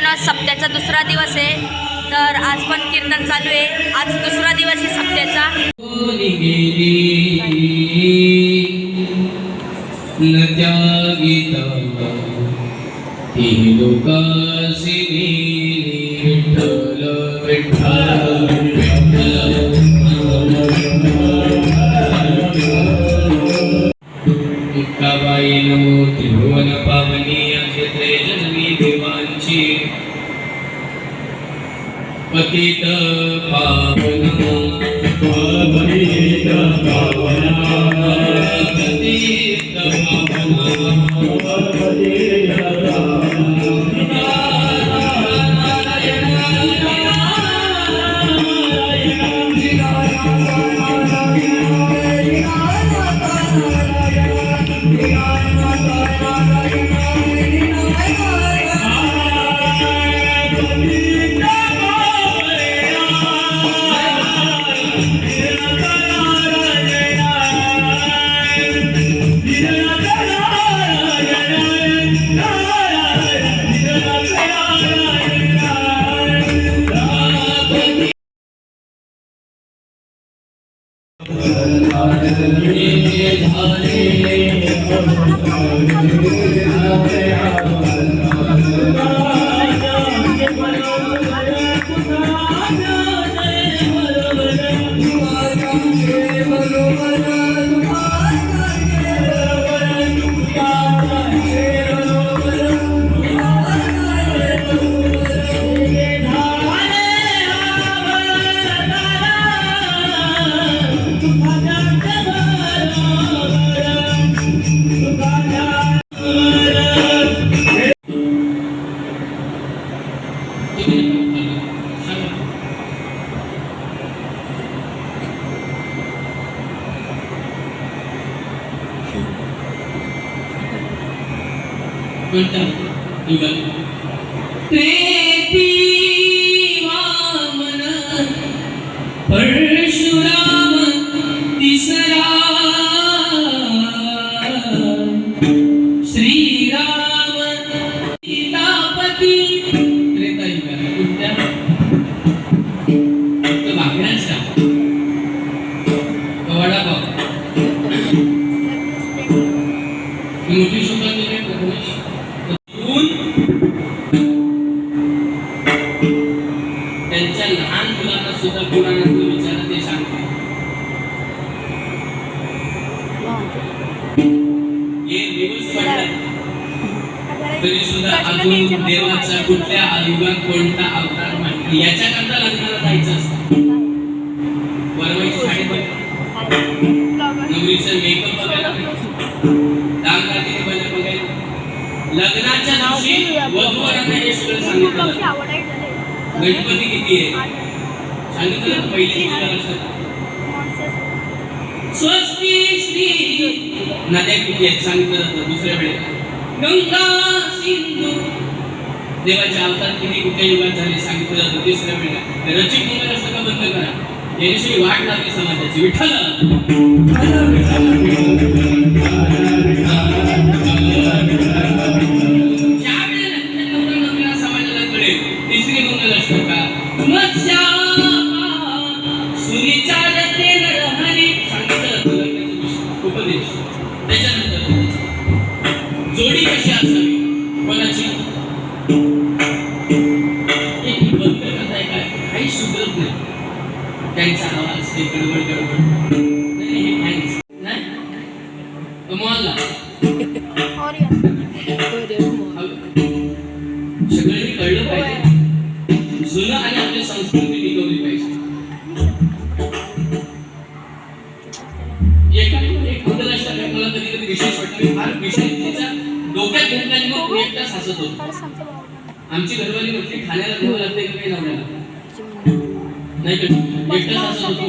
मित्रांनो, सप्त्याचा दुसरा दिवस आहे, तर आज पण कीर्तन चालू आहे. आज दुसरा दिवस आहे सप्त्याचा. त्रिभुवन पावनी क्षेत्रे जननी देवांची पतित पावन पतित पावन परशुराम तिसरा श्रीराम सीतापती त्रेतायुगाला कुठल्या फक्त भाकऱ्यांचा वडापाव मोठी शोभा दिली प्रथमेश त्यांच्या लहान मुलांना सुद्धा पुराणातलं विचार ते सांगते. हे दिवस पडले तरी सुद्धा अजून देवाचा कुठल्या युगात कोणता अवतार माहिती याच्याकरता लग्नाला जायचं असतं. वरवाईची साडी नवरीचं मेकअप बघायला दागदागिने बघायला लग्नाच्या दिवशी वधूवरांना हे सगळं सांगितलं. गणपती किती आहे सांगितलं पहिली लक्षात. स्वस्ती श्री नद्या किती आहेत सांगितलं जातं दुसऱ्या वेळेला. गंगा सिंधू देवाचे अवतार किती कुठल्या युगात झाले सांगितलं जातं तिसऱ्या वेळेला. रचिक मंगलाष्टका बंद करा याच्याशी वाट लागली समाजाची. विठ्ठल समाजाला कळेल तिसरी मंगलाष्टका सुनिचारते नरहरी सांगितलं उपदेश. त्याच्यानंतर जोडी कशी असावी कोणाची बंद करताय काय काही सुधरत नाही. त्यांचा आवाज ते गडबड गडबड नाही हे फॅन्स नाही कमालला सगळ्यांनी कळलं पाहिजे. जुनं आणि आपली संस्कृती टिकवली पाहिजे. एक मंगलाष्टका मला कधी कधी विशेष वाटतं. मी फार विशेष तिच्या डोक्यात घेतल्याने मग एक तास हसत होतो. आमची घरवाली म्हटली खाण्याला देऊ लागते का काही नवऱ्याला नाही का एकटाच हसत होतो.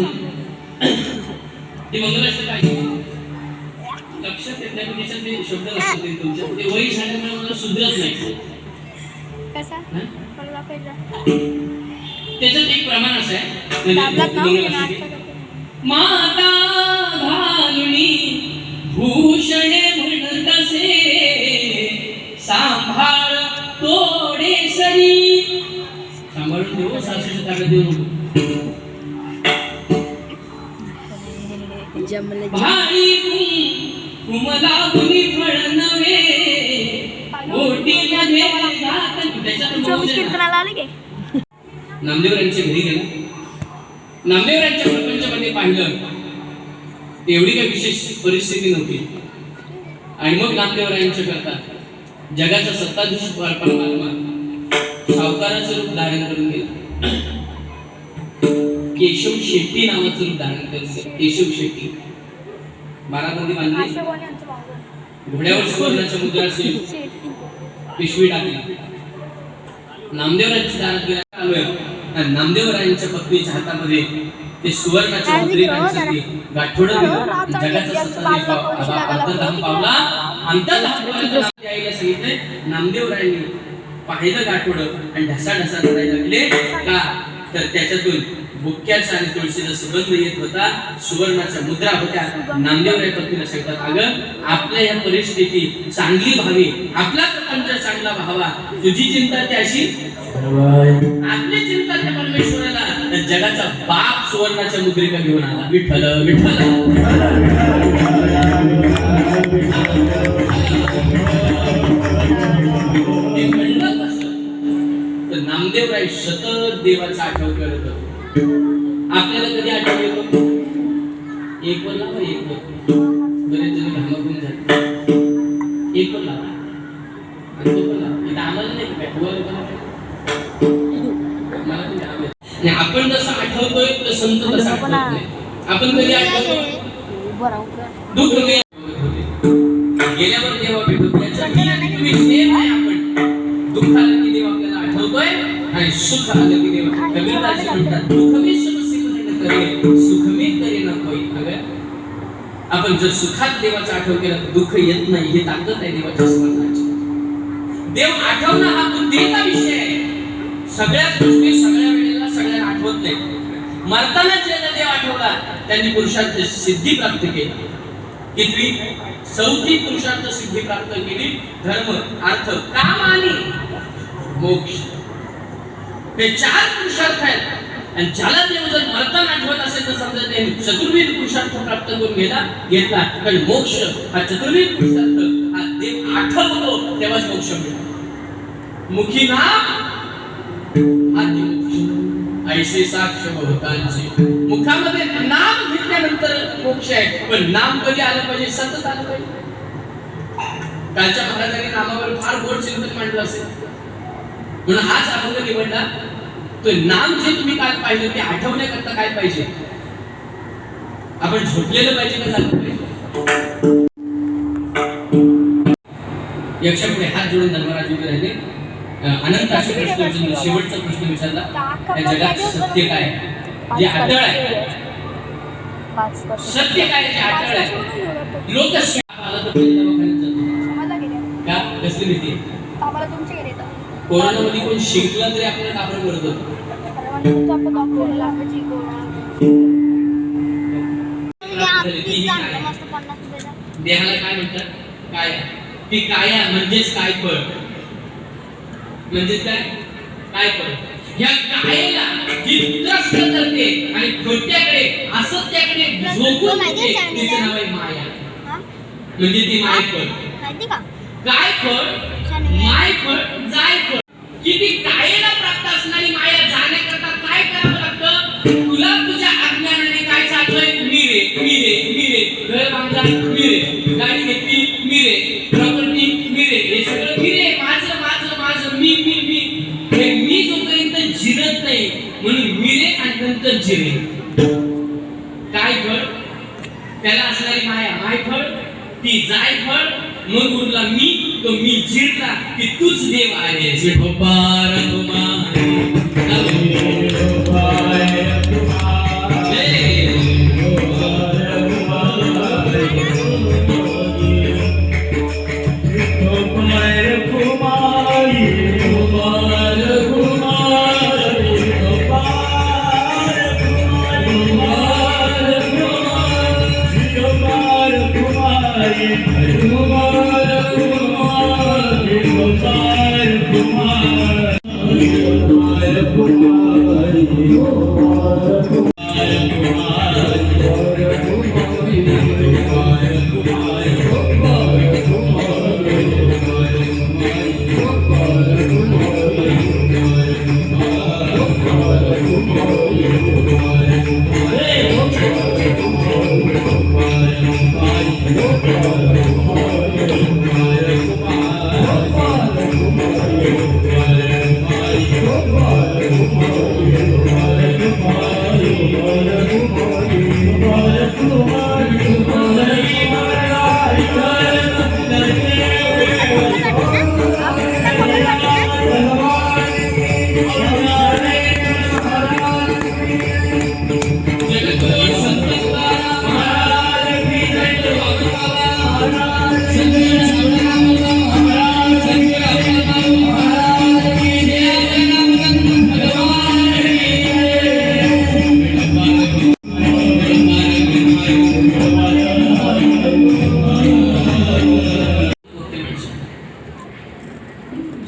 ती मंगलाष्टका लक्षात येत नाही पण त्याच्यात ते शब्द लक्षात येत तुमच्या ते वही झाल्यामुळे मला सुधरत नाही. त्याच्यात एक प्रमाण असं आहे माता घालुनी भूषणे म्हणत असे सांभाळ तोडे सरी सांभाळून देऊ, सासूची ताकद देऊ नको. भारी कुमला कुणी फळ नव्हे ओटीमध्ये नामदेवरांच्या घरी गेला. नामदेवरांच्या प्रपंचामध्ये पाहिलं एवढी काही विशेष परिस्थिती नव्हती. आणि मग नामदेवरायांच्या करता जगाचा सत्ताधीश परमात्मा सावकाराचं रूप धारण करून गेला. केशव शेट्टी नावाचं रूप धारण करून गेलं. केशव शेट्टी बाराबंदी बांधली, घोड्यावर सुवर्णाच्या मुद्राची पिशवी टाकली. नामदेवरायांच्या दारात गेला आलोय. नामदेवरायांच्या पत्नीच्या हातामध्ये ते सुवर्णाच्या मुद्रेकांसाठी गाठोडं दिलं. जगाचा सत्ताधीश अंतर्धाम पावला. अंतर्धाम यायला सांगितलंय. नामदेवरायांनी पाहिलं गाठोडं आणि ढसाढसा करायला लागले. का तर त्याच्यातून बुक्क्याचा आणि तुळशीचा सुगंध येत होता. सुवर्णाच्या मुद्रा होत्या. नामदेवराय पत्नीला सांगतात, अगं आपल्या या परिस्थिती चांगली व्हावी, आपला प्रपंच चांगला व्हावा, तुझी चिंता त्याशी आपली चिंता त्या परमेश्वराला. जगाचा बाप सुवर्णाच्या मुद्रिका घेऊन आला. विठ्ठल विठ्ठल. तर नामदेवराय सतत देवाचा आठवण करत होते. आपल्याला कधी आठवण येतो? एक वर लावा, एक वर. बरेच जण घामाघूम झाले. एक वर लावा आणि तो पण लावा. इथं आम्हाला नाही काय वर मला पण आवडेल. आणि आपण जसं आठवतोय तर संत तसं आठवत नाही. आपण कधी आठवतो? दुःख गेल्यावर देवा भेटतो. याचा तुम्ही सेम आहे. आपण दुःख आलं की देव आपल्याला आठवतोय आणि सुख आलं की देव कबीरदास म्हणतात, दुःख मी सुख करे, सुख मी करे ना कोई. आपण जर सुखात देवाचा आठवण केला तर दुःख येत नाही. ही ताकद आहे देवाच्या स्मरणाची. देव आठवणं हा बुद्धीचा विषय आहे. सगळ्याच गोष्टी सगळ्या वेळेला सगळ्यांना आठवत नाही. मरताना ज्याला देव आठवला त्यांनी पुरुषार्थ सिद्धी प्राप्त केली. कितवी? चौथी पुरुषार्थ सिद्धी प्राप्त केली. धर्म, अर्थ, काम आणि मोक्ष. हे 4 पुरुषार्थ आहेत. आणि ज्याला देव जर मरताना आठवत असेल तर समजा त्यांनी चतुर्विध पुरुषार्थ प्राप्त करून घेतला. कारण मोक्ष हा चतुर्विध पुरुषार्थ हा देव आठवतो तेव्हाच मोक्ष मिळतो. मुखी नाम आदि मोक्ष ऐसे साक्ष बहुतांचे. मुखामध्ये नाम घेतल्यानंतर मोक्ष आहे. पण नाम कधी आलं पाहिजे? सतत आलं पाहिजे. कालच्या महाराजांनी नामावर फार गोड चिंतन मांडलं असेल म्हणून हाच अभंग निवडला. तो नाम जे तुम्ही काल पाहिलं ते आठवण्याकरता काय पाहिजे? आपण झोपलेलं पाहिजे का झालं पाहिजे? यक्षापुढे हात जोडून धर्मराज उभे राहिले. अनंत असे प्रश्न विचारले. शेवटचा प्रश्न विचारला, या जगात सत्य काय? जे अटळ आहे. सत्य काय जे अटळ आहे? लोक आला तर दवाखान्यात जातो का? कसली भीती? कोरोनामध्ये कोण शिंकला तरी आपल्याला कापड करत होतो. देहाला काय म्हणतात? काय? ती काया म्हणजेच काय फळ? म्हणजेच काय? काय फळ? ह्या कायेला जी त्रस्त करते आणि खोट्याकडे असत्याकडे झोकून देते तिचं नाव आहे माया. म्हणजे ती माय फळ. काय फळ? माय फळ, जाय फळ. किती कायेला प्राप्त असणारी माया जाण्याकरता काय करावं लागतं? तुला तुझ्या अज्ञानाने काय चाललंय? मिरे मिरे मिरे. घर बांधला मिरे, गाडी घेतली मिरे, प्रॉपर्टी मिरे. हे सगळं मिरे. माझं माझं माझं, मी मी मी. हे मी जोपर्यंत जिरत नाही म्हणून मिरे आणि नंतर जिरे. काय फळ? त्याला असणारी माया माय फळ, ती जाय फळ. मग उरला मी, तो मी जिरला की तूच देव आहेस. विठोबार तुम्हारे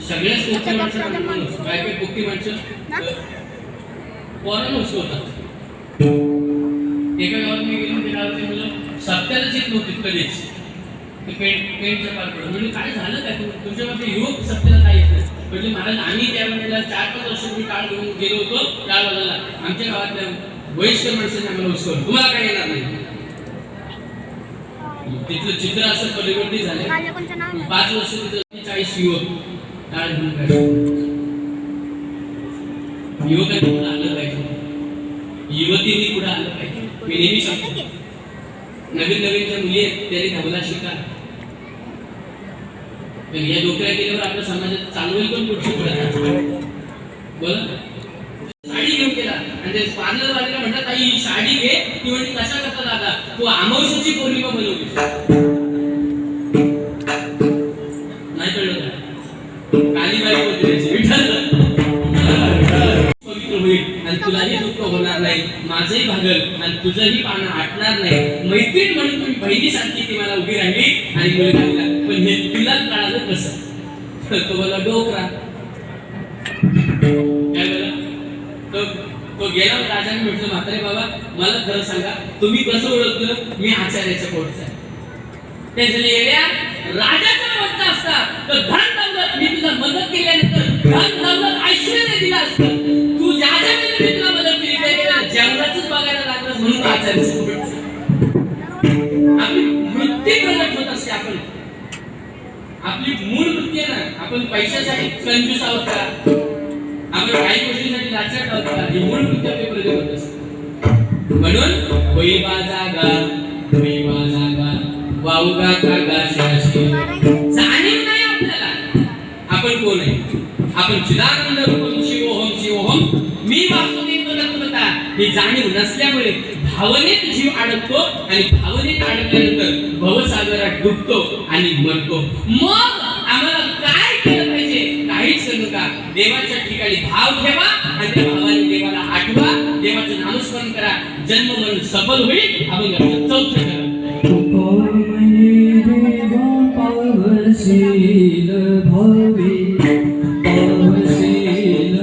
सगळ्याच मोठ्या माणसांना काय काय पोकी माणसं पोरांना उचलतात. एका गावात मी गेलो, त्या गावातली मुलं सत्यालाच येत नव्हती कधीच. ते पेंटच्या पार पडत म्हणजे काय झालं काय तुमच्यामध्ये युवक सत्याला काय येत नाही. म्हणजे महाराज आम्ही त्या वेळेला 4-5 वर्ष मी टाळ घेऊन गेलो होतो टाळ वाजायला. आमच्या गावातल्या वयस्कर माणसाने आम्हाला उचलवलं, तुम्हाला काय येणार नाही. तिथलं चित्र असं परिवर्तित झालं. 5 वर्ष तिथं 40 युवक टाळ घेऊन काय युवकांनी पुढे आलं पाहिजे, युवतींनी पुढे आलं पाहिजे. मी नेहमी सांगतो नवीन नवीन ज्या मुली आहेत त्यांनी नवला शिका. या डोक्याला गेल्यावर आपल्या समाजात चालवेल पण पुढची पुढे बोला. साडी घेऊन गेला आणि ते पार्लरवालीला म्हणतात ताई ही साडी घे. ती म्हणजे कशा करता दादा तू अमावस्येची पौर्णिमा बनवली नाही कळलं का? कालीबाई बोलते विठ्ठल पवित्र होईल आणि तुलाही दुःख होणार नाही, माझंही भागल आणि तुझंही पानं आटणार नाही. मैत्रीण म्हणून तुम्ही बहिणीसारखी ती मला उभी राहिली आणि मुलगा दिला. पण हे तुला कळालं कसं? तो बोला डोकरा. काय बोला तो गेला. राजाने म्हटलं म्हातारे बाबा मला खरं सांगा तुम्ही कसं ओळखलं मी आचार्याच्या पोटचा आहे. ते झाले येड्या राजाचा वंश असता तर धन दौलत मी तुला मदत केल्यानंतर धन दौलत ऐश्वर्य दिला असतं. तू ज्या मी तुला मदत केली त्या जंगलातच बघायला लागलं म्हणून आचार्याचं पोट. आपली वृत्ती प्रगट होत असते. आपली मूळ वृत्ती आहे ना. आपण पैशासाठी कंजूस आहोत का? आपण काही गोष्टींसाठी लाचार आहोत का? ही मूळ वृत्ती आपली प्रगट होत असते. म्हणून होई बाजागा वाऊगा कागा शाशी जाणीव नाही आपल्याला आपण कोण आहे. आपण चिदानंद रूपम शिवोहम शिवोहम मी वासुदेव तत्त्वता ही जाणीव नसल्यामुळे भावनेत जीव अडकतो आणि भावनेत अडकल्यानंतर भवसागरात डुबतो आणि मरतो. मग आम्हाला काय केलं पाहिजे? काहीच करू नका. देवाच्या ठिकाणी भाव ठेवा आणि त्या भावाने देवाला आठवा. देवाचं नामस्मरण करा. जन्म मन सफल होईल. आपण चौथं करा पावशील भावे पावशील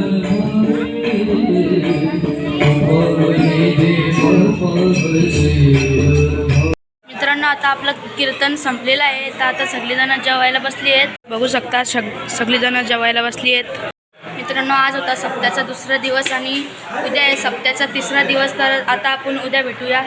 मित्रांनो आता आपलं कीर्तन संपलेलं आहे. तर आता सगळीजण जेवायला बसली आहेत. बघू शकता सगळीजण जेवायला बसली आहेत. मित्रांनो आज होता सप्त्याचा 2रा दिवस आणि उद्या आहे सप्त्याचा 3रा दिवस. तर आता आपण उद्या भेटूया.